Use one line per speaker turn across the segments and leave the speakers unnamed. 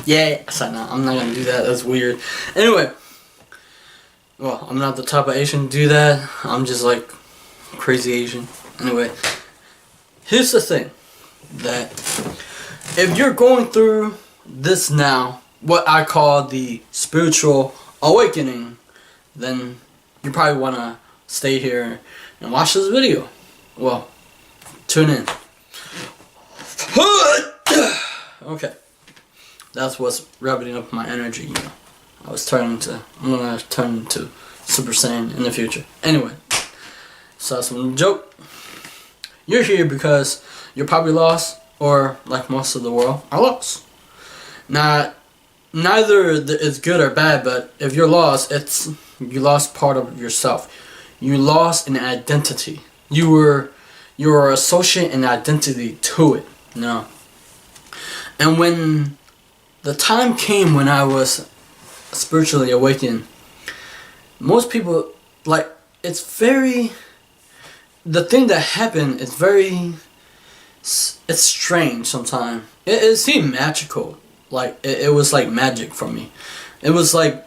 Yeah, I'm not gonna do that. That's weird. Anyway, well, I'm not the type of Asian to do that. I'm just like crazy Asian. Anyway, here's the thing, that if you're going through this now, what I call the spiritual awakening, then you probably want to stay here and watch this video. Well, tune in. Okay, that's what's rubbing up my energy, you know. I'm gonna turn into Super Saiyan in the future. Anyway, so that's a joke. You're here because you're probably lost, or like most of the world, are lost. Neither is good or bad, but if you're lost, you lost part of yourself. You lost an identity. You were associating an identity to it, you know. And when the time came when I was spiritually awakened, most people, like, it's very, the thing that happened is very, it's strange sometimes. It seemed magical. Like, it was like magic for me. It was like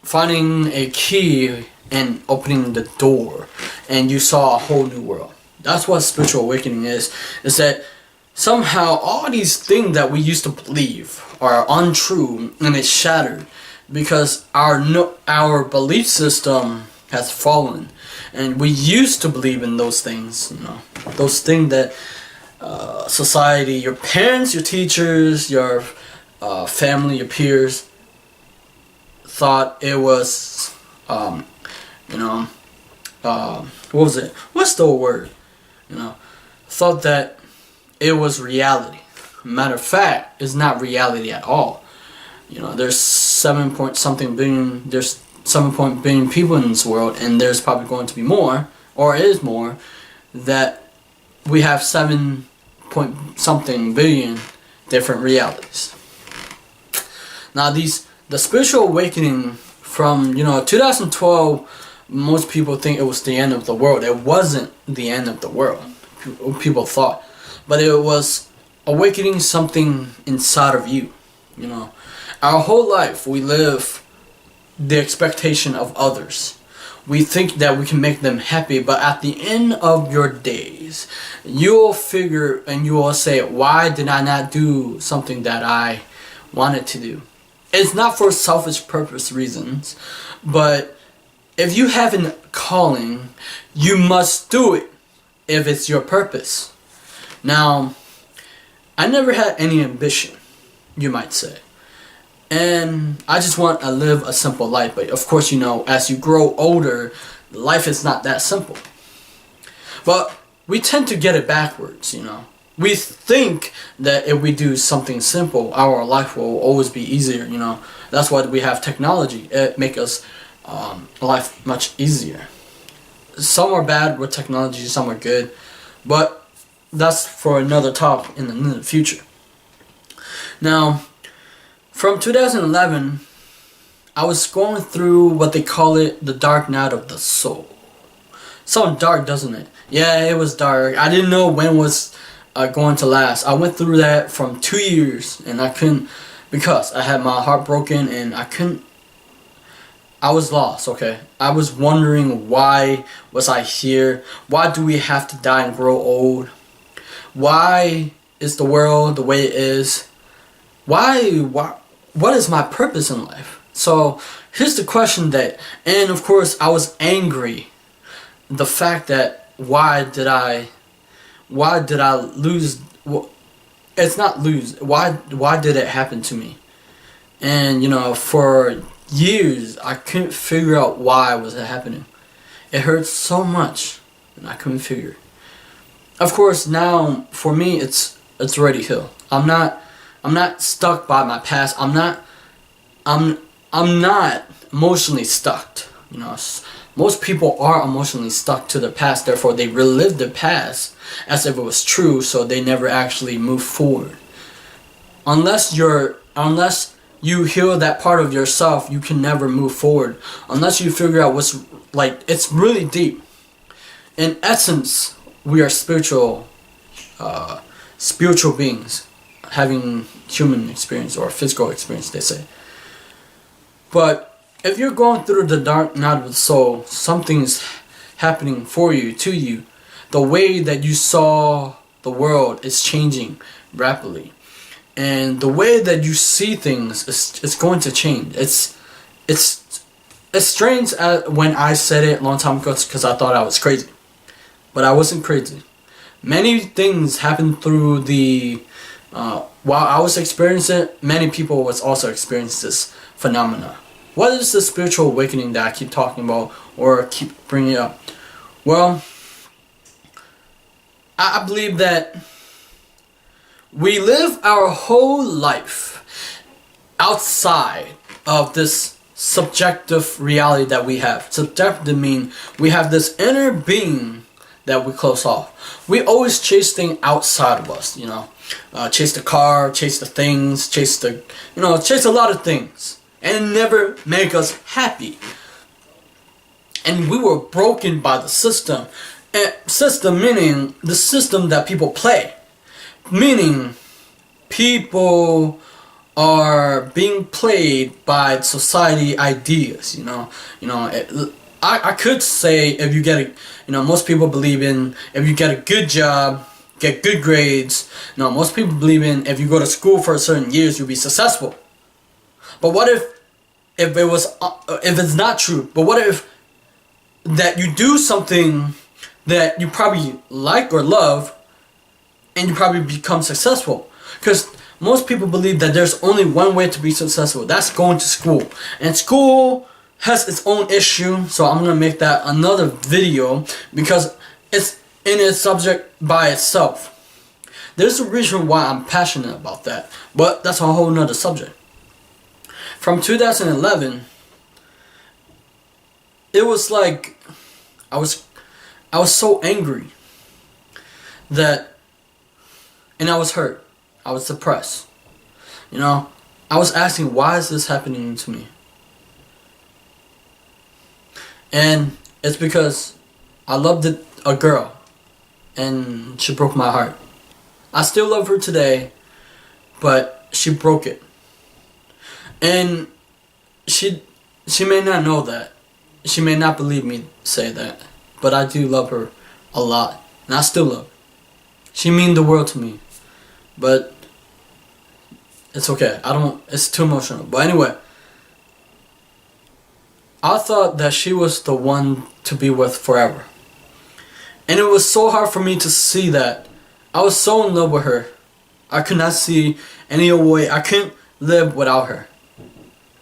finding a key and opening the door, and you saw a whole new world. That's what spiritual awakening is that somehow all these things that we used to believe are untrue, and it's shattered because our belief system has fallen, and we used to believe in those things, you know, those things that society, your parents, your teachers, your family, your peers thought it was, you know, what was it? What's the word? You know, thought that it was reality. Matter of fact, it's not reality at all. You know, there's 7 point something billion, there's 7 point billion people in this world, and there's probably going to be more, or is more, that we have 7 point something billion different realities. Now the spiritual awakening from, you know, 2012, most people think it was the end of the world. It wasn't the end of the world, people thought, but it was awakening something inside of you. You know, our whole life we live the expectation of others. We think that we can make them happy, but at the end of your days, you'll figure and you will say, why did I not do something that I wanted to do? It's not for selfish purpose reasons, but if you have a calling, you must do it if it's your purpose. Now, I never had any ambition, you might say. And I just want to live a simple life. But of course, you know, as you grow older, life is not that simple. But we tend to get it backwards, you know. We think that if we do something simple, our life will always be easier, you know. That's why we have technology. It makes us life much easier. Some are bad with technology, some are good. But that's for another talk in the future. Now, from 2011, I was going through what they call it, the dark night of the soul. Sounds dark, doesn't it? Yeah, it was dark. I didn't know when it was going to last. I went through that from 2 years, and I couldn't, because I had my heart broken, and I was lost, okay? I was wondering, why was I here? Why do we have to die and grow old? Why is the world the way it is? What is my purpose in life? So here's the question and of course I was angry. The fact that why did I lose? It's not lose. Why did it happen to me? And you know, for years I couldn't figure out why was it happening. It hurt so much, and I couldn't figure. Of course, now for me it's already healed. I'm not stuck by my past. I'm not emotionally stuck. You know, most people are emotionally stuck to their past. Therefore, they relive the past as if it was true, so they never actually move forward. Unless you heal that part of yourself, you can never move forward. Unless you figure out what's, like, it's really deep. In essence, we are spiritual beings. having human experience or physical experience, they say. But if you're going through the dark night of the soul, something's happening for you, to you. The way that you saw the world is changing rapidly. And the way that you see things is going to change. It's strange when I said it a long time ago because I thought I was crazy. But I wasn't crazy. Many things happened through the... while I was experiencing it, many people was also experiencing this phenomena. What is the spiritual awakening that I keep talking about or keep bringing up? Well, I believe that we live our whole life outside of this subjective reality that we have. Subjective mean we have this inner being that we close off. We always chase things outside of us, chase the car, chase the things, chase a lot of things, and it never make us happy. And we were broken by the system. And system meaning the system that people play. Meaning people are being played by society ideas, I could say if you get most people believe in if you get a good job, get good grades. Most people believe in if you go to school for a certain years, you'll be successful. But what if it's not true? But what if that you do something that you probably like or love, and you probably become successful? Because most people believe that there's only one way to be successful. That's going to school. And school has its own issue, so I'm going to make that another video because it's in its subject by itself. There's a reason why I'm passionate about that, but that's a whole nother subject. From 2011, it was like I was so angry and I was hurt. I was depressed. I was asking, why is this happening to me? And it's because I loved a girl and she broke my heart. I still love her today, but she broke it. And she may not know that. She may not believe me say that, but I do love her a lot, and I still love her. She means the world to me, but it's okay. It's too emotional. But anyway, I thought that she was the one to be with forever. And it was so hard for me to see that. I was so in love with her. I could not see any other way. I couldn't live without her.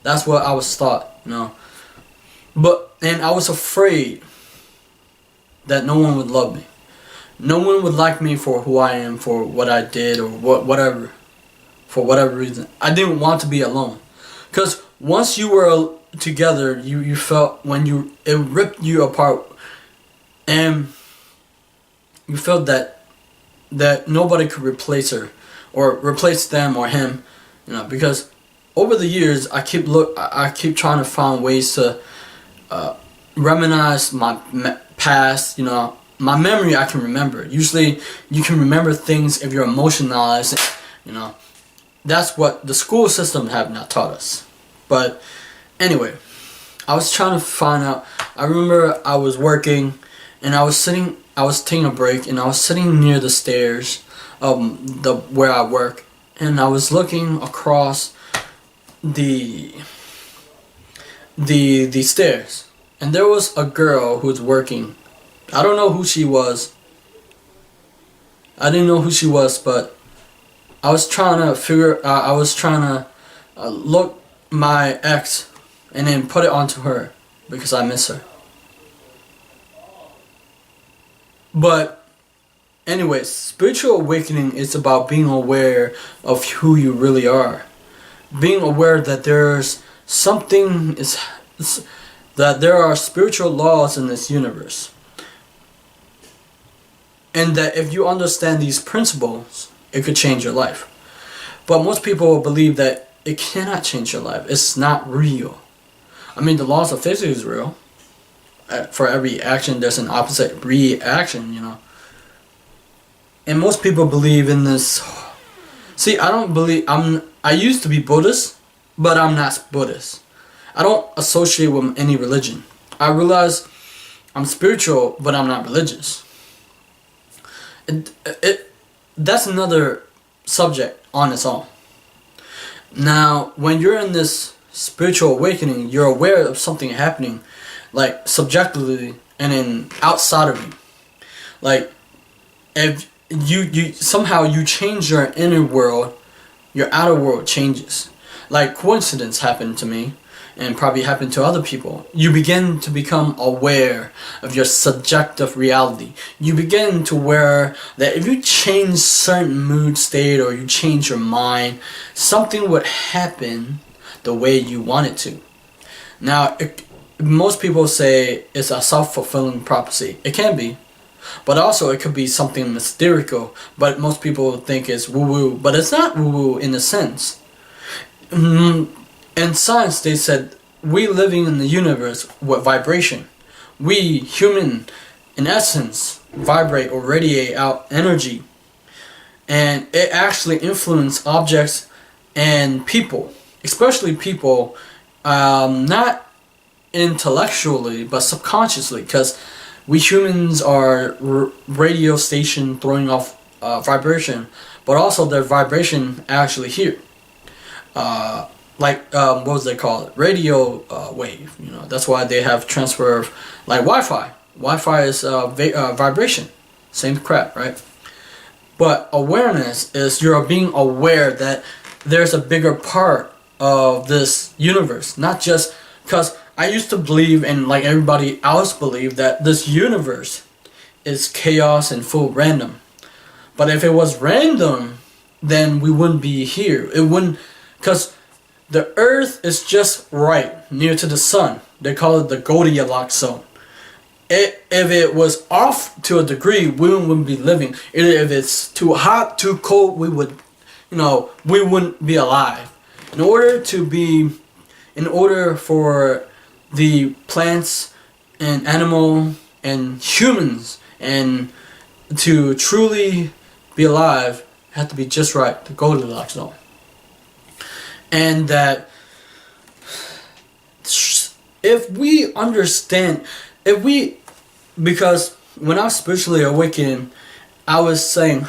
That's what I was taught, And I was afraid that no one would love me. No one would like me for who I am, for what I did, or whatever. For whatever reason. I didn't want to be alone. Because once you were together, you felt it ripped you apart. And you felt that nobody could replace her. Or replace them or him. Because over the years, I keep trying to find ways to reminisce my past. My memory I can remember. Usually, you can remember things if you're emotionalized. That's what the school system have not taught us. But anyway, I was trying to find out. I remember I was working, and I was taking a break, and I was sitting near the stairs of where I work, and I was looking across the stairs, and there was a girl who was working. I don't know who she was. I didn't know who she was, but I was trying to look my ex and then put it onto her because I miss her. But anyways, spiritual awakening is about being aware of who you really are. Being aware that that there are spiritual laws in this universe. And that if you understand these principles, it could change your life. But most people believe that it cannot change your life. It's not real. I mean, the laws of physics is real. For every action, there's an opposite reaction, And most people believe in this See, I don't believe I used to be Buddhist, but I'm not Buddhist. I don't associate with any religion. I realize I'm spiritual, but I'm not religious. That's another subject on its own. Now, when you're in this spiritual awakening, you're aware of something happening, like subjectively and in outside of you. Like, if you somehow you change your inner world, your outer world changes. Like coincidence happened to me, and probably happened to other people. You begin to become aware of your subjective reality. You begin to aware that if you change certain mood state or you change your mind, something would happen the way you want it to. Now, most people say it's a self-fulfilling prophecy. It can be. But also it could be something mystical. But most people think it's woo-woo. But it's not woo-woo in a sense. In science, they said we living in the universe with vibration. We human, in essence, vibrate or radiate out energy, and it actually influences objects and people, especially people, not intellectually but subconsciously, because we humans are radio station throwing off vibration, but also their vibration actually here. What was they call it? Radio wave. You know, that's why they have transfer of, like Wi-Fi. Wi-Fi is vibration. Same crap, right? But awareness is you're being aware that there's a bigger part of this universe. Not just because I used to believe, and like everybody else believed, that this universe is chaos and full random. But if it was random, then we wouldn't be here. It wouldn't, because the earth is just right near to the sun. They call it the Goldilocks zone. If it was off to a degree, we wouldn't be living. If it's too hot, too cold, we wouldn't be alive. In order for the plants and animal and humans and to truly be alive, it had to be just right, the Goldilocks zone. And that if we understand, because when I was spiritually awakened, I was saying,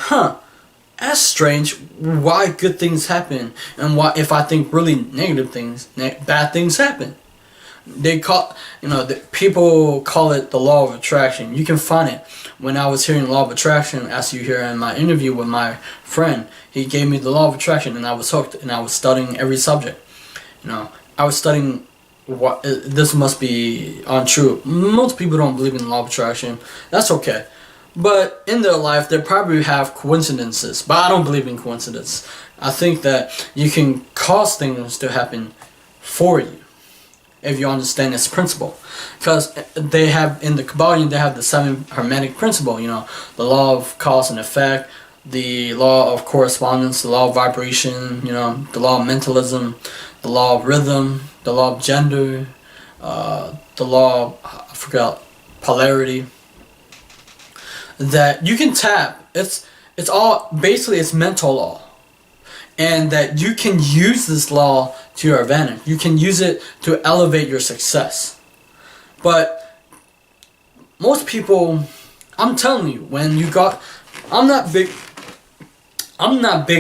that's strange, why good things happen, and why if I think really negative things, bad things happen. They people call it the law of attraction. You can find it. When I was hearing law of attraction, as you hear in my interview with my friend, he gave me the law of attraction, and I was hooked, and I was studying every subject. I was studying what this must be untrue. Most people don't believe in the law of attraction. That's okay. But in their life, they probably have coincidences. But I don't believe in coincidence. I think that you can cause things to happen for you, if you understand this principle. Because they have, in the Kabbalion, they have the 7 Hermetic principle, the law of cause and effect, the law of correspondence, the law of vibration, the law of mentalism, the law of rhythm, the law of gender, the law of, I forgot, polarity, that you can tap. It's all, basically it's mental law. And that you can use this law to your advantage. You can use it to elevate your success. But most people, I'm telling you, I'm not big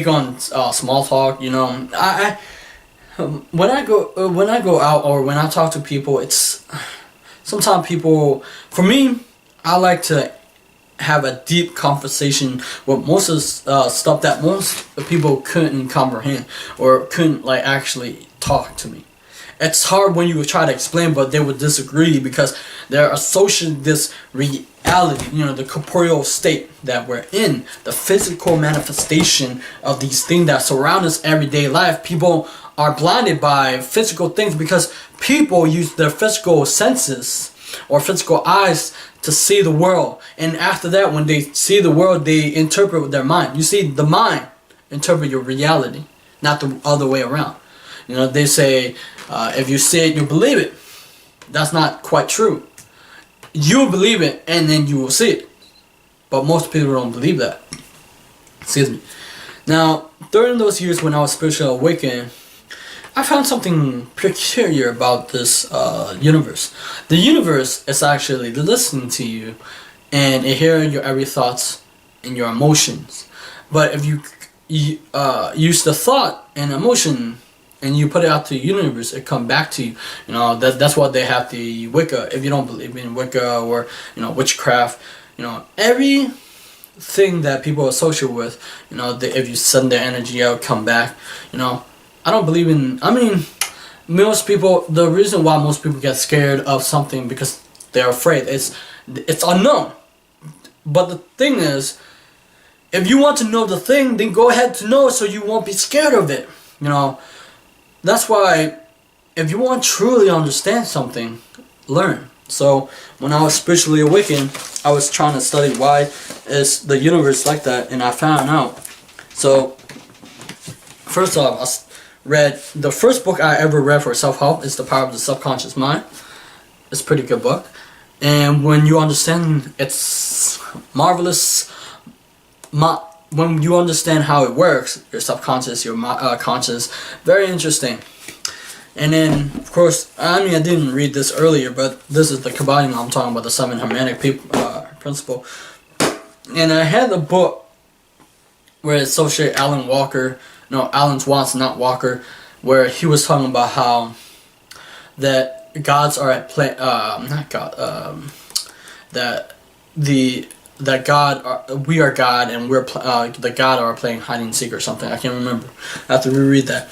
on small talk. When I go out or when I talk to people, it's sometimes people. For me, I like to have a deep conversation with most of stuff that most people couldn't comprehend or couldn't actually talk to me. It's hard when you try to explain, but they would disagree because they're associating this reality, the corporeal state that we're in, the physical manifestation of these things that surround us everyday life. People are blinded by physical things because people use their physical senses or physical eyes to see the world, and after that, when they see the world, they interpret with their mind. You see, the mind interpret your reality, not the other way around. They say if you see it, you believe it. That's not quite true. You believe it, and then you will see it. But most people don't believe that. Excuse me. Now, during those years when I was spiritually awakened, I found something peculiar about this universe. The universe is actually listening to you, and it hearing your every thoughts and your emotions. But if you use the thought and emotion and you put it out to the universe, it come back to you. You know, that's what they have the Wicca. If you don't believe in Wicca or, you know, witchcraft, you know, every thing that people associate with, you know, if you send their energy out, come back. You know, I don't believe in. I mean, most people. The reason why most people get scared of something because they're afraid. It's unknown. But the thing is, if you want to know the thing, then go ahead to know it so you won't be scared of it. You know, that's why if you want to truly understand something, learn. So when I was spiritually awakened, I was trying to study why is the universe like that, and I found out. So first off, I read the first book I ever read for self-help is The Power of the Subconscious Mind. It's a pretty good book, and when you understand, it's marvelous. When you understand how it works, your subconscious, your conscious, very interesting. And then, of course, I mean, I didn't read this earlier, but this is the Kabbalah I'm talking about, the seven Hermetic principle. And I had the book where it associated Alan Watson, not Walker, where he was talking about how that gods are at play, not God, we are God and we're the God are playing hide and seek or something. I can't remember. I have to reread that.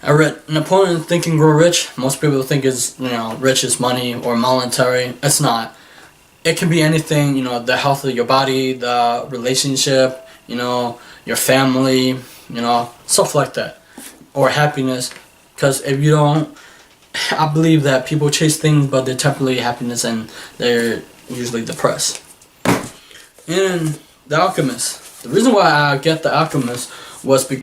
I read Napoleon Think and Grow Rich. Most people think is, you know, rich is money or monetary. It's not. It can be anything, you know, the health of your body, the relationship, you know, your family, you know, stuff like that. Or happiness. Because if you don't, I believe that people chase things but they're temporary happiness and they're usually depressed. And The Alchemist. The reason why I get The Alchemist was because,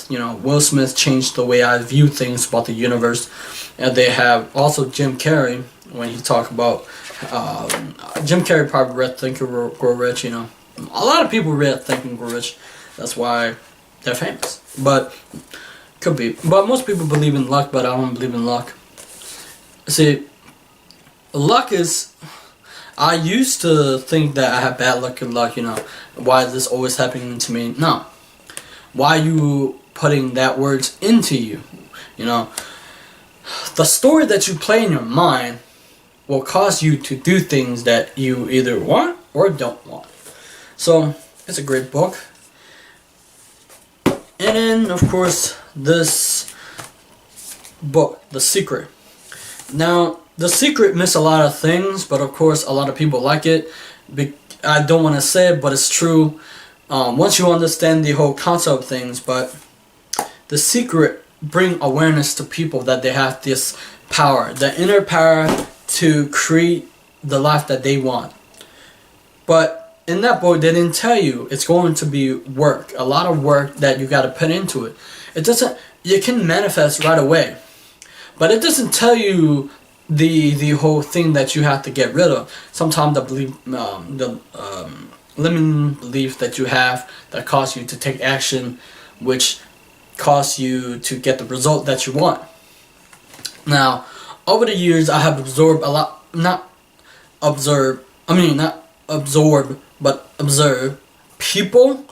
you know, Will Smith changed the way I view things about the universe. And they have also Jim Carrey, when he talked about, Jim Carrey probably read Think and Grow Rich, you know. A lot of people read Think and Grow Rich. That's why they're famous. But, could be. But most people believe in luck, but I don't believe in luck. See, luck is... I used to think that I had bad luck and luck, you know. Why is this always happening to me? No. Why are you putting that words into you? You know, the story that you play in your mind will cause you to do things that you either want or don't want. So, it's a great book. And then, of course, this book, The Secret. Now, The Secret missed a lot of things, but of course, a lot of people like it. I don't want to say it, but it's true. Once you understand the whole concept of things, but The Secret bring awareness to people that they have this power, the inner power to create the life that they want. But in that book, they didn't tell you it's going to be work, a lot of work that you got to put into it. It doesn't. You can manifest right away, but it doesn't tell you the whole thing that you have to get rid of. Sometimes the belief, limiting belief that you have that cause you to take action, which cause you to get the result that you want. Now, over the years, I have absorbed a lot, not absorb people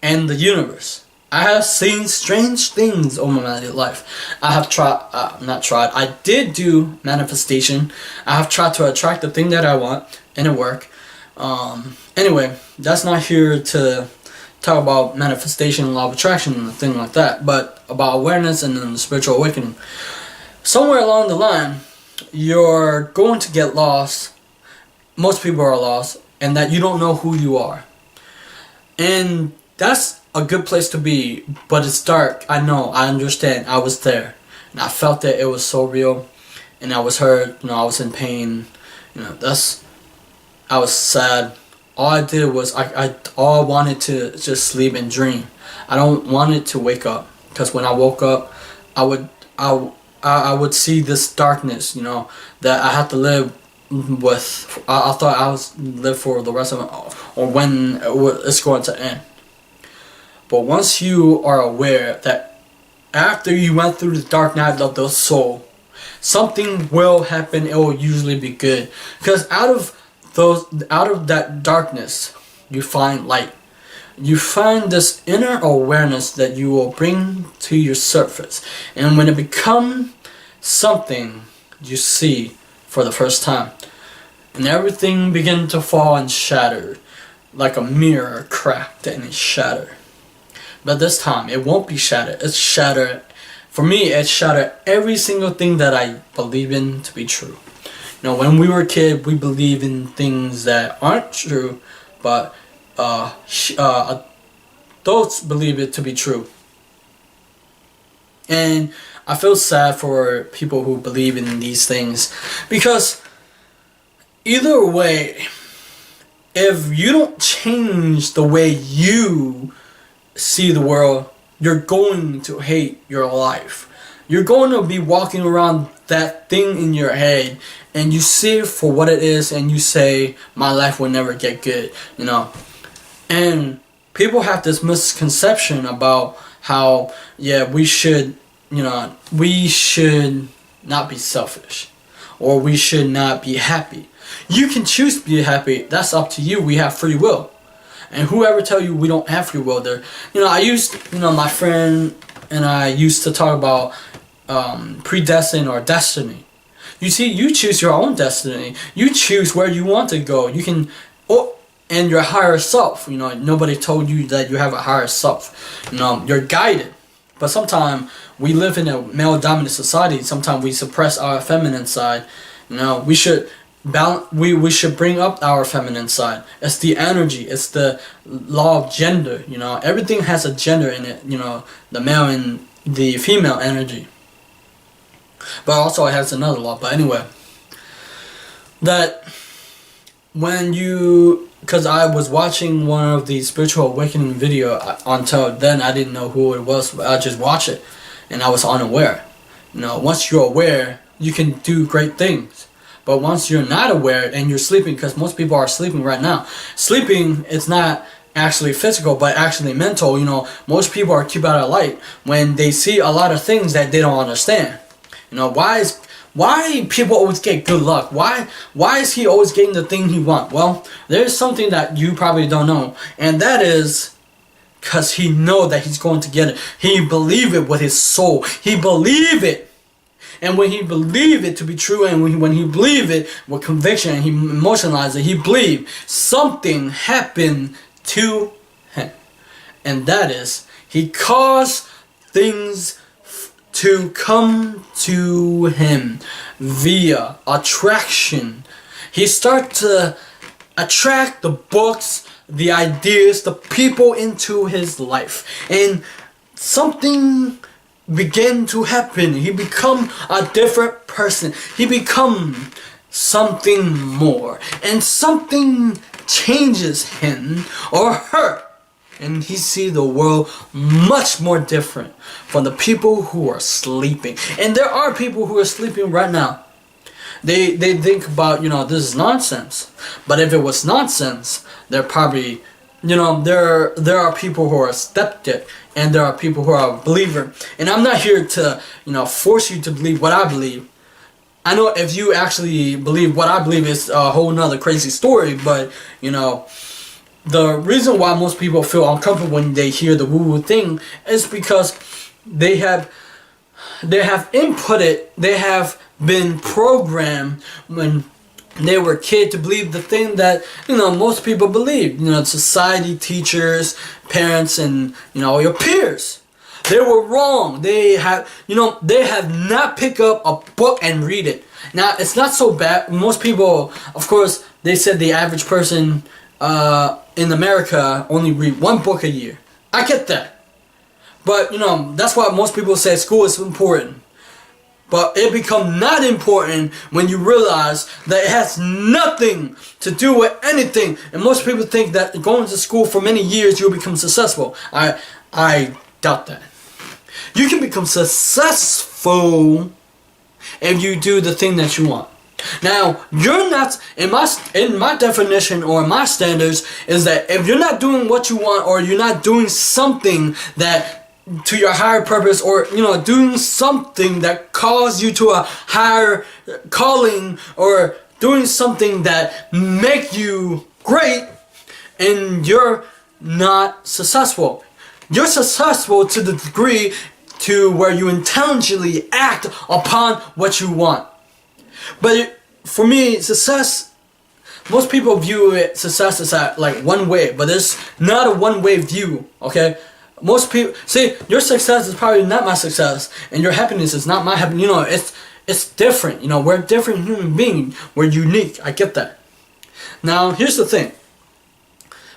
and the universe. I have seen strange things over my life. I have I did do manifestation. I have tried to attract the thing that I want, and it worked. Anyway, that's not here to talk about manifestation, law of attraction, and thing like that, but about awareness and then the spiritual awakening. Somewhere along the line, you're going to get lost. Most people are lost, and that you don't know who you are. And that's a good place to be, but it's dark. I know, I understand. I was there, and I felt that it was so real, and I was hurt. You know, I was in pain. You know, I was sad. All I did was I wanted to just sleep and dream. I don't want it to wake up, because when I woke up, I would see this darkness. You know, that I had to live with. I thought I was live for the rest of it, or when it's going to end. But once you are aware that after you went through the dark night of the soul, something will happen. It will usually be good, because out of that darkness, you find light. You find this inner awareness that you will bring to your surface, and when it becomes something you see for the first time, and everything begins to fall and shatter, like a mirror cracked and it shattered. But this time, it won't be shattered. It's shattered. For me, it shattered every single thing that I believe in to be true. You know, when we were a kid, we believe in things that aren't true, but adults believe it to be true. And I feel sad for people who believe in these things, because either way, if you don't change the way you see the world, you're going to hate your life. You're going to be walking around that thing in your head, and you see it for what it is, and you say, my life will never get good, you know. And people have this misconception about how, yeah, we should not be selfish, or we should not be happy. You can choose to be happy. That's up to you. We have free will. And whoever tell you we don't have free will, there, my friend and I used to talk about predestined or destiny. You see, you choose your own destiny. You choose where you want to go. You can, and your higher self. You know, nobody told you that you have a higher self. You know, you're guided. But sometimes we live in a male-dominant society. Sometimes we suppress our feminine side. You know, we should we should bring up our feminine side. It's the energy. It's the law of gender. You know, everything has a gender in it. You know, the male and the female energy. But also it has another law. But anyway, that when you, because I was watching one of the spiritual awakening video, until then I didn't know who it was. But I just watched it, and I was unaware. You know, once you're aware, you can do great things. But once you're not aware and you're sleeping, because most people are sleeping right now. Sleeping, it's not actually physical, but actually mental. You know, most people are kept out of light when they see a lot of things that they don't understand. You know, why people always get good luck? Why is he always getting the thing he wants? Well, there's something that you probably don't know, and that is because he know that he's going to get it. He believe it with his soul. He believe it. And when he believe it to be true, and when he believe it with conviction, and he emotionalize it, he believe something happened to him. And that is, he caused things to come to him via attraction. He started to attract the books, the ideas, the people into his life. And something began to happen. He become a different person. He become something more. And something changes him or her. And he see the world much more different from the people who are sleeping. And there are people who are sleeping right now. They think about, this is nonsense. But if it was nonsense, they're probably, there are people who are skeptic, and there are people who are a believer. And I'm not here to, force you to believe what I believe. I know if you actually believe what I believe is a whole nother crazy story, but, the reason why most people feel uncomfortable when they hear the woo-woo thing is because they have inputted, they have been programmed when they were a kid to believe the thing that, most people believe. Society, teachers, parents, and, your peers. They were wrong. They have not picked up a book and read it. Now, it's not so bad. Most people, of course, they said the average person in America only read one book a year. I get that. But, that's why most people say school is important. But it becomes not important when you realize that it has nothing to do with anything. And most people think that going to school for many years you'll become successful. I doubt that. You can become successful if you do the thing that you want. Now, you're not, in my definition or my standards, is that if you're not doing what you want, or you're not doing something that to your higher purpose, or doing something that calls you to a higher calling, or doing something that make you great, and you're not successful. You're successful to the degree to where you intelligently act upon what you want. But for me, success, most people view success as like one way, but it's not a one-way view, okay? Most people, see, your success is probably not my success, and your happiness is not my happiness. It's different, we're different human beings, we're unique, I get that. Now, here's the thing.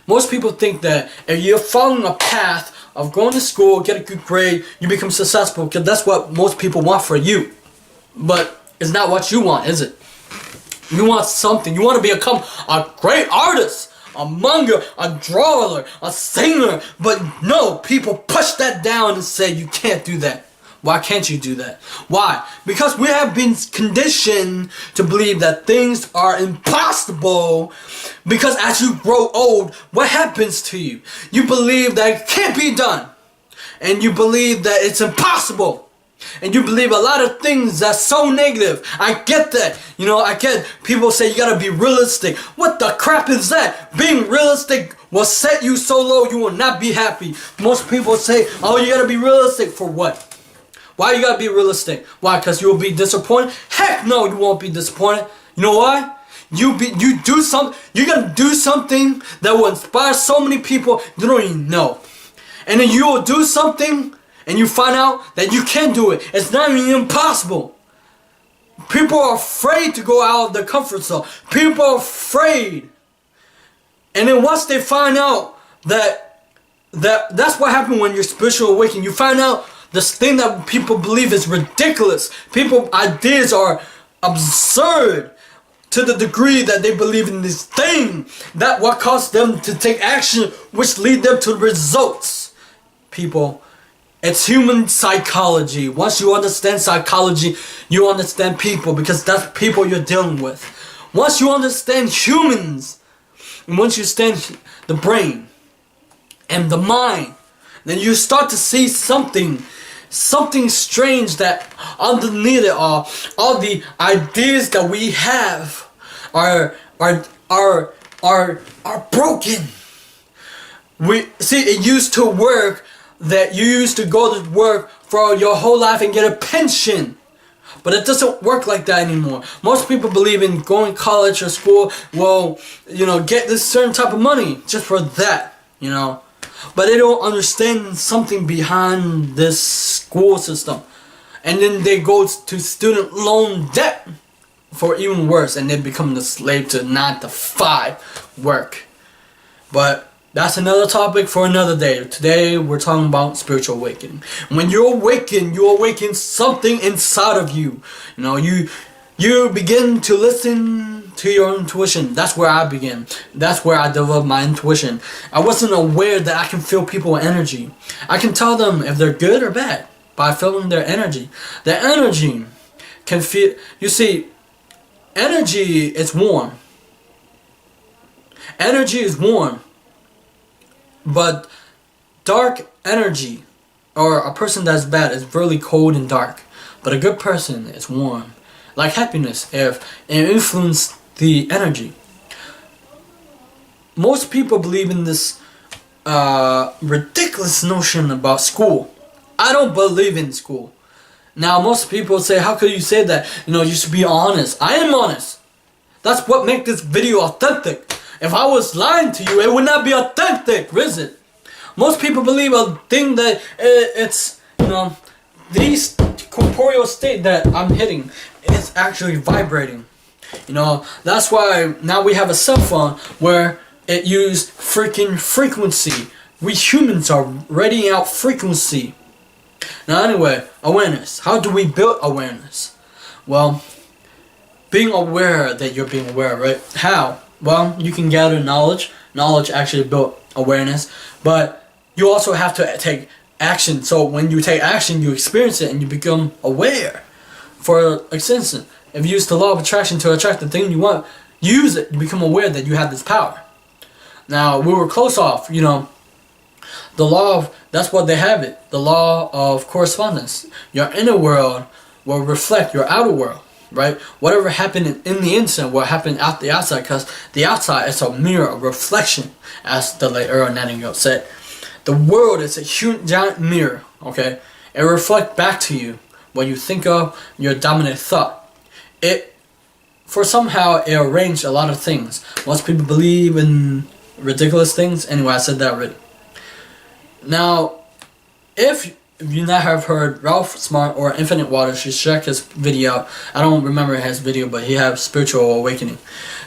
Most people think that if you're following a path of going to school, get a good grade, you become successful, because that's what most people want for you. But it's not what you want, is it? You want something. You want to become a great artist, a manga, a drawer, a singer. But no, people push that down and say you can't do that. Why can't you do that? Why? Because we have been conditioned to believe that things are impossible. Because as you grow old, what happens to you? You believe that it can't be done. And you believe that it's impossible. And you believe a lot of things that's so negative. I get that. I get people say you gotta be realistic. What the crap is that? Being realistic will set you so low you will not be happy. Most people say, oh, you gotta be realistic for what? Why you gotta be realistic? Why? Because you'll be disappointed? Heck no, you won't be disappointed. You know why? You're gonna do something that will inspire so many people you don't even know. And then you will do something and you find out that you can do it. It's not even impossible. People are afraid to go out of their comfort zone. People are afraid. And then once they find out that's what happens when you're spiritual awakening. You find out this thing that people believe is ridiculous. Ideas are absurd to the degree that they believe in this thing. That what caused them to take action, which lead them to results. People, it's human psychology. Once you understand psychology, you understand people, because that's people you're dealing with. Once you understand humans, and once you understand the brain and the mind, then you start to see something strange that underneath it all the ideas that we have are broken. We see, it used to work that you used to go to work for your whole life and get a pension. But it doesn't work like that anymore. Most people believe in going to college or school, get this certain type of money just for that, But they don't understand something behind this school system. And then they go to student loan debt for even worse, and they become the slave to 9 to 5 work. But that's another topic for another day. Today we're talking about spiritual awakening. When you awaken something inside of you. You begin to listen to your intuition. That's where I begin. That's where I developed my intuition. I wasn't aware that I can feel people's energy. I can tell them if they're good or bad by feeling their energy. Their energy can feel. You see, energy is warm. Energy is warm. But dark energy, or a person that's bad, is really cold and dark. But a good person is warm. Like happiness, if it influences the energy. Most people believe in this ridiculous notion about school. I don't believe in school. Now, most people say, how could you say that? You should be honest. I am honest. That's what makes this video authentic. If I was lying to you, it would not be authentic, is it? Most people believe a thing that it's, these corporeal state that I'm hitting is actually vibrating. That's why now we have a cell phone where it uses freaking frequency. We humans are radiating out frequency. Now anyway, awareness. How do we build awareness? Well, being aware that you're being aware, right? How? Well, you can gather knowledge. Knowledge actually built awareness. But you also have to take action. So when you take action, you experience it and you become aware. For instance, If you use the law of attraction to attract the thing you want, use it to become aware that you have this power. Now, we were close off, you know, the law of, that's what they have it, the law of correspondence. Your inner world will reflect your outer world, right? Whatever happened in the inside will happen out the outside, because the outside is a mirror, a reflection, as the late Earl Nightingale said. The world is a huge, giant mirror, okay? It reflects back to you what you think of, your dominant thought. For somehow it arranged a lot of things. Most people believe in ridiculous things. Anyway, I said that already. Now, if you not have heard Ralph Smart or Infinite Water, you should check his video out. I don't remember his video, but he has Spiritual Awakening.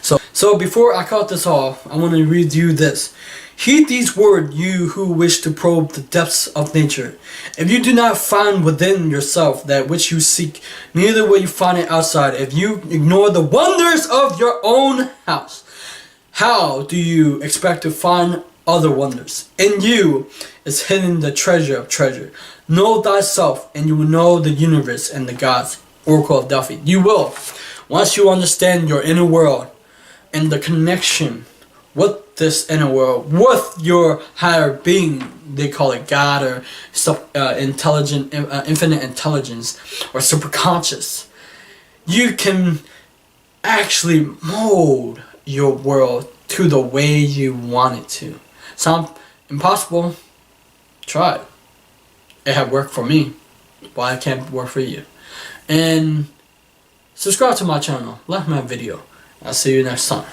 So before I cut this off, I want to read you this. Heed these words, you who wish to probe the depths of nature. If you do not find within yourself that which you seek, neither will you find it outside. If you ignore the wonders of your own house, how do you expect to find other wonders? In you is hidden the treasure of treasure. Know thyself, and you will know the universe and the gods. Oracle of Delphi. You will, once you understand your inner world and the connection with this inner world, with your higher being, they call it God or intelligent, infinite intelligence, or superconscious, you can actually mold your world to the way you want it to. Sound impossible? Try it. It had worked for me. Why it can't work for you? And subscribe to my channel, like my video. I'll see you next time.